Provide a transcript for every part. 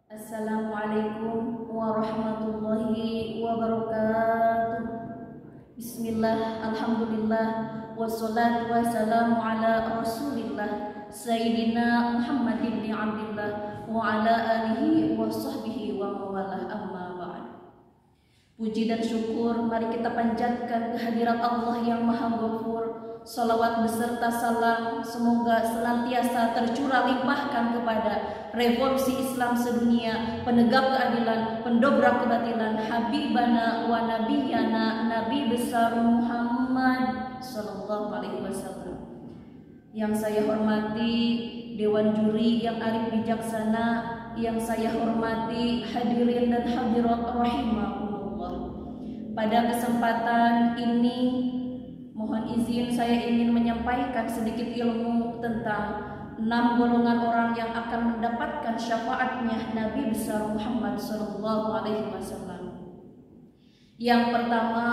Assalamualaikum warahmatullahi wabarakatuh. Bismillah, alhamdulillah, wassalatu wassalamu ala rasulillah Sayyidina Muhammadin bin Abdillah wa ala alihi wa sahbihi wa mawalah, amma ba'd. Puji dan syukur mari kita panjatkan kehadirat Allah yang Maha Ghafur. Salawat beserta salam semoga senantiasa tercurah limpahkan kepada revolusi Islam sedunia, penegak keadilan, pendobrak kebatilan, Habibana wa Nabiyana, Nabi besar Muhammad sallallahu alaihi wasallam. Yang saya hormati Dewan Juri yang arif bijaksana, yang saya hormati hadirin dan hadirat rahimahumullah. Pada kesempatan ini mohon izin saya ingin menyampaikan sedikit ilmu tentang 6 golongan orang yang akan mendapatkan syafaatnya Nabi besar Muhammad sallallahu alaihi wasallam. Yang pertama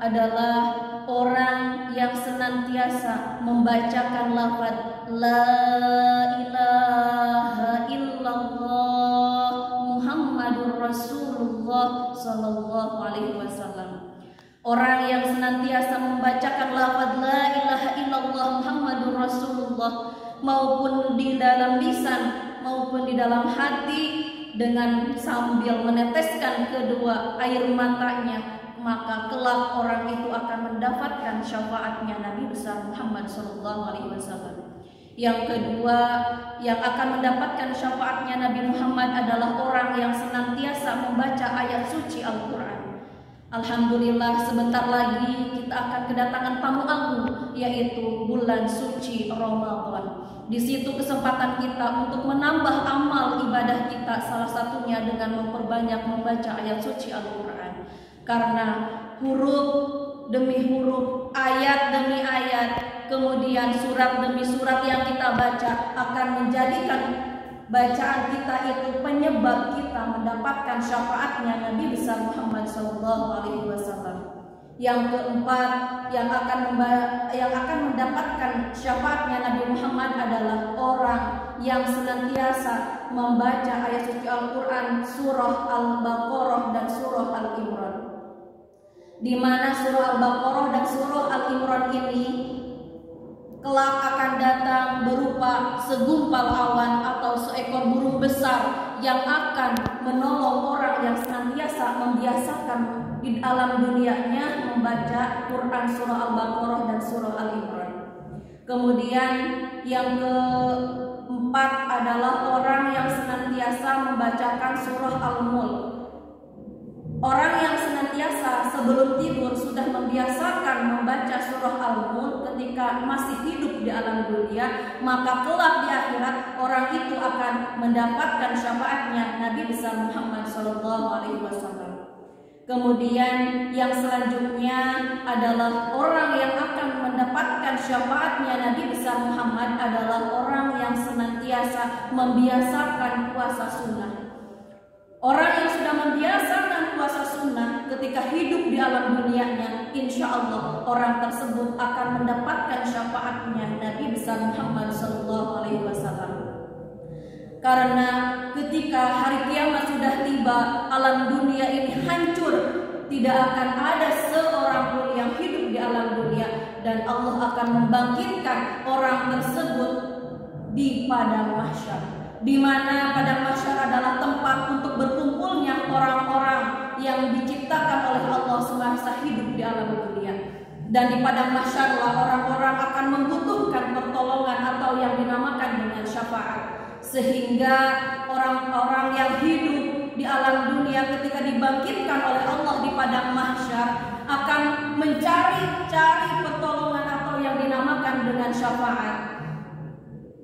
adalah orang yang senantiasa membacakan lafaz la ilaha illallah Muhammadur Rasulullah sallallahu alaihi wasallam. Orang yang senantiasa membacakan lafaz la ilaha illallah Muhammadur Rasulullah maupun di dalam lisan maupun di dalam hati dengan sambil meneteskan kedua air matanya, maka kelak orang itu akan mendapatkan syafaatnya Nabi besar Muhammad sallallahu alaihi wasallam. Yang kedua yang akan mendapatkan syafaatnya Nabi Muhammad adalah orang yang senantiasa membaca ayat suci Al-Qur'an. Alhamdulillah, sebentar lagi kita akan kedatangan tamu agung, yaitu bulan suci Ramadan. Di situ kesempatan kita untuk menambah amal ibadah kita, salah satunya dengan memperbanyak membaca ayat suci Al-Quran. Karena huruf demi huruf, ayat demi ayat, kemudian surat demi surat yang kita baca akan menjadikan bacaan kita itu penyebab kita mendapatkan syafaatnya Nabi besar Muhammad sallallahu alaihi wasallam. Yang keempat yang akan mendapatkan syafaatnya Nabi Muhammad adalah orang yang senantiasa membaca ayat suci Al-Qur'an, surah Al-Baqarah dan surah Al-Imran. Di mana surah Al-Baqarah dan surah Al-Imran ini kelak akan datang berupa segumpal awan atau seekor burung besar yang akan menolong orang yang senantiasa membiasakan di alam dunianya membaca Quran surah Al-Baqarah dan surah Al-Imran. Kemudian yang keempat adalah orang yang senantiasa membacakan surah Al-Mulk. Orang yang senantiasa sebelum tidur sudah membiasakan membaca surah Al-Mulk ketika masih hidup di alam dunia, maka kelak di akhirat orang itu akan mendapatkan syafaatnya Nabi besar Muhammad SAW. Kemudian yang selanjutnya adalah orang yang akan mendapatkan syafaatnya Nabi besar Muhammad adalah orang yang senantiasa membiasakan puasa sunnah. Orang yang sudah membiasakan puasa sunnah ketika hidup di alam dunianya, insya Allah orang tersebut akan mendapatkan syafaatnya Nabi besar Muhammad SAW. Karena ketika hari kiamat sudah tiba, alam dunia ini hancur, tidak akan ada seorang pun yang hidup di alam dunia, dan Allah akan membangkitkan orang tersebut di padang mahsyar, di mana padang mahsyar adalah tempat untuk berkumpulnya orang-orang yang diciptakan oleh Allah semasa hidup di alam dunia. Dan di padang mahsyarlah orang-orang akan membutuhkan pertolongan atau yang dinamakan dengan syafaat. Sehingga orang-orang yang hidup di alam dunia ketika dibangkitkan oleh Allah di padang mahsyar akan mencari pertolongan atau yang dinamakan dengan syafaat.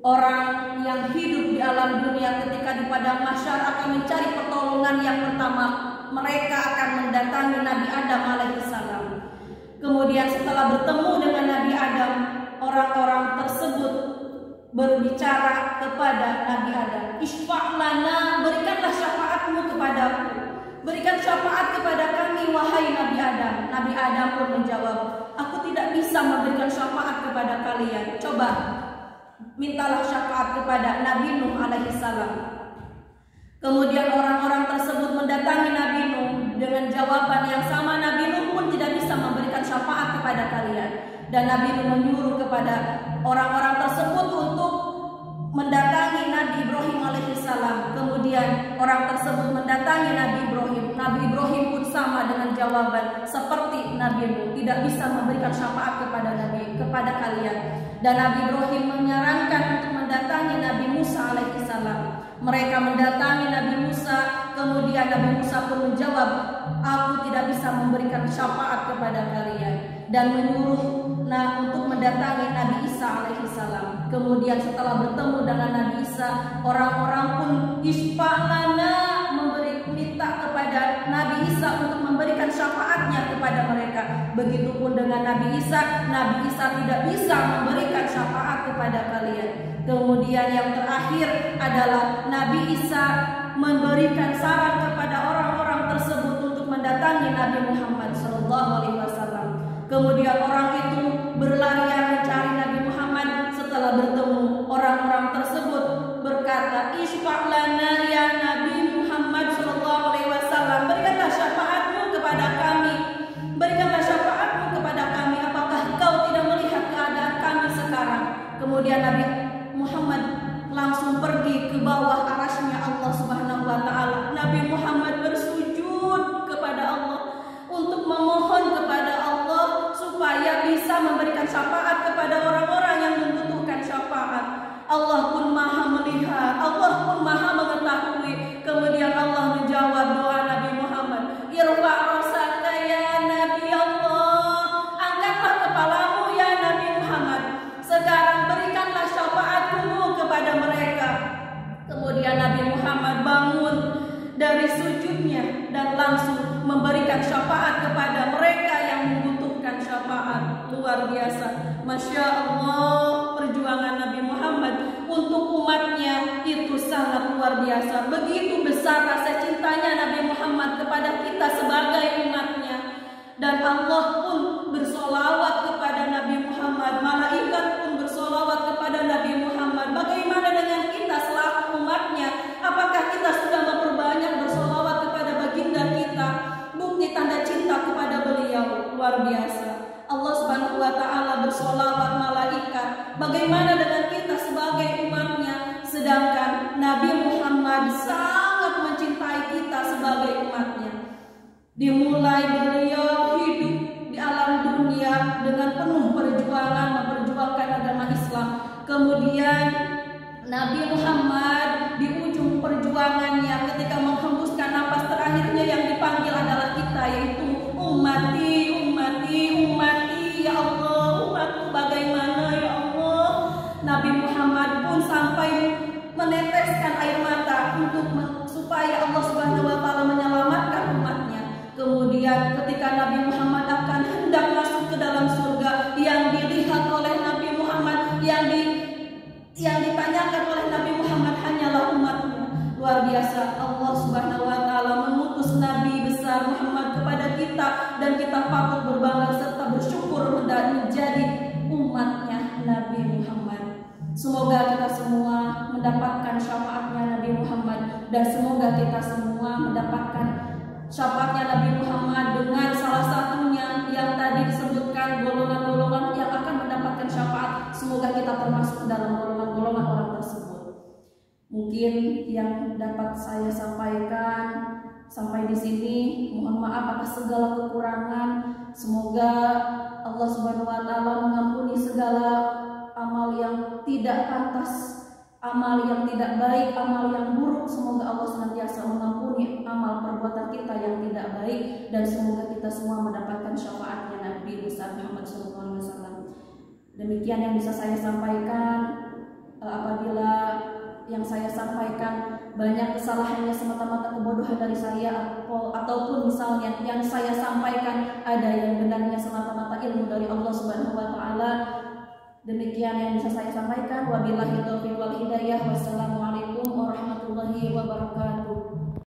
Orang yang hidup di alam dunia ketika di padang mahsyar akan mencari pertolongan. Yang pertama, mereka akan mendatangi Nabi Adam alaihissalam. Kemudian setelah bertemu dengan Nabi Adam, orang-orang tersebut berbicara kepada Nabi Adam, "Isfa' lana, berikanlah syafaatmu kepadaku. Berikan syafaat kepada kami wahai Nabi Adam." Nabi Adam pun menjawab, "Aku tidak bisa memberikan syafaat kepada kalian. Coba mintalah syafaat kepada Nabi Nuh alaihissalam." Kemudian orang-orang tersebut mendatangi Nabi Nuh dengan jawaban yang sama. Nabi Nuh pun tidak bisa memberikan syafaat kepada kalian. Dan Nabi Nuh menyuruh kepada orang-orang tersebut untuk mendatangi Nabi Ibrahim alaihissalam. Kemudian orang tersebut mendatangi Nabi Ibrahim. Nabi Ibrahim pun sama dengan jawaban seperti Nabi Nuh, tidak bisa memberikan syafaat kepada kalian. Dan Nabi Ibrahim menyarankan untuk mendatangi Nabi Musa alaihissalam. Mereka mendatangi Nabi Musa, kemudian Nabi Musa pun menjawab, aku tidak bisa memberikan syafaat kepada kalian, dan menyuruh untuk mendatangi Nabi Isa alaihissalam. Kemudian setelah bertemu dengan Nabi Isa, orang-orang pun isfa'lana, minta kepada Nabi Isa untuk memberikan syafaatnya kepada mereka. Begitupun dengan Nabi Isa tidak bisa memberikan syafaat kepada kalian. Kemudian yang terakhir adalah Nabi Isa memberikan saran kepada orang-orang tersebut untuk mendatangi Nabi Muhammad SAW. Kemudian orang itu berlarian mencari Nabi Muhammad. Setelah bertemu, orang-orang tersebut berkata, "Isfa'lana ya Nabi Muhammad SAW, berikanlah syafaatmu kepada kami. Berikanlah syafaatmu kepada kami. Apakah kau tidak melihat keadaan kami sekarang?" Kemudian Nabi Muhammad langsung pergi ke bawah arasnya Allah Subhanahu wa Ta'ala. Nabi Muhammad bersujud kepada Allah untuk memohon kepada Allah supaya bisa memberikan syafaat kepada orang-orang yang membutuhkan syafaat. Allah pun maha melihat, Allah pun maha mengetahui. Kemudian Allah menjawab doa Nabi Muhammad, "Irfa' ra'saka ya Nabi Allah." Angkatlah kepalamu ya Nabi Muhammad. Sekarang berikanlah syafaatmu kepada mereka. Kemudian Nabi Muhammad bangun dari sujudnya dan langsung memberikan syafaat kepada mereka yang membutuhkan syafaat. Luar biasa, Masya Allah, perjuangan Nabi Muhammad untuk umatnya itu sangat luar biasa. Begitu besar rasa cintanya Nabi Muhammad kepada kita sebagai umatnya. Dan Allah pun bersolawat kepada Nabi Muhammad, malaikat pun bersolawat kepada Nabi Muhammad. Bagaimana dengan kita selaku umatnya? Apakah kita sudah memperbanyak bersolawat kepada baginda kita? Bukti tanda cinta kepada beliau luar biasa. Allah Subhanahu wa Ta'ala bersolawat malaikat. Bagaimana dengan kita sebagai umatnya? Sedangkan Nabi Muhammad sangat mencintai kita sebagai umatnya. Dimulai beliau hidup di alam dunia dengan penuh perjuangan memperjuangkan agama Islam. Kemudian Nabi Muhammad di ujung perjuangannya ketika menghembuskan napas terakhirnya yang dipanggil adalah kita, yaitu ummati, ummati, ummati, ya Allah, umatku bagaimana ya Allah. Nabi Muhammad pun sampai meneteskan air mata supaya Allah Subhanahu wa Ta'ala menyelamatkan umatnya. Kemudian ketika Nabi Muhammad akan hendak masuk ke dalam surga, yang dilihat oleh Nabi Muhammad, yang ditanyakan oleh Nabi Muhammad hanyalah umatnya. Luar biasa, Allah Subhanahu wa Ta'ala mengutus Nabi besar Muhammad kepada kita, dan kita patut berbangga serta bersyukur menjadi umatnya Nabi Muhammad. Semoga kita semua mendapatkan syafaatnya Nabi Muhammad, dan semoga kita semua mendapatkan syafaatnya Nabi Muhammad dengan salah satunya yang tadi disebutkan golongan-golongan yang akan mendapatkan syafaat. Semoga kita termasuk dalam golongan-golongan orang tersebut. Mungkin yang dapat saya sampaikan sampai di sini. Mohon maaf atas segala kekurangan. Semoga Allah Subhanahu wa Ta'ala mengampuni segala amal yang tidak pantas, amal yang tidak baik, amal yang buruk. Semoga Allah senantiasa mengampuni amal perbuatan kita yang tidak baik, dan semoga kita semua mendapatkan syafaatnya Nabi besar Muhammad SAW. Demikian yang bisa saya sampaikan. Apabila yang saya sampaikan banyak kesalahannya semata-mata kebodohan dari saya, ataupun misalnya yang saya sampaikan ada yang benarnya semata-mata ilmu dari Allah Subhanahu wa Ta'ala, demikian yang bisa saya sampaikan. Wabillahi taufiq wal hidayah. Wassalamualaikum warahmatullahi wabarakatuh.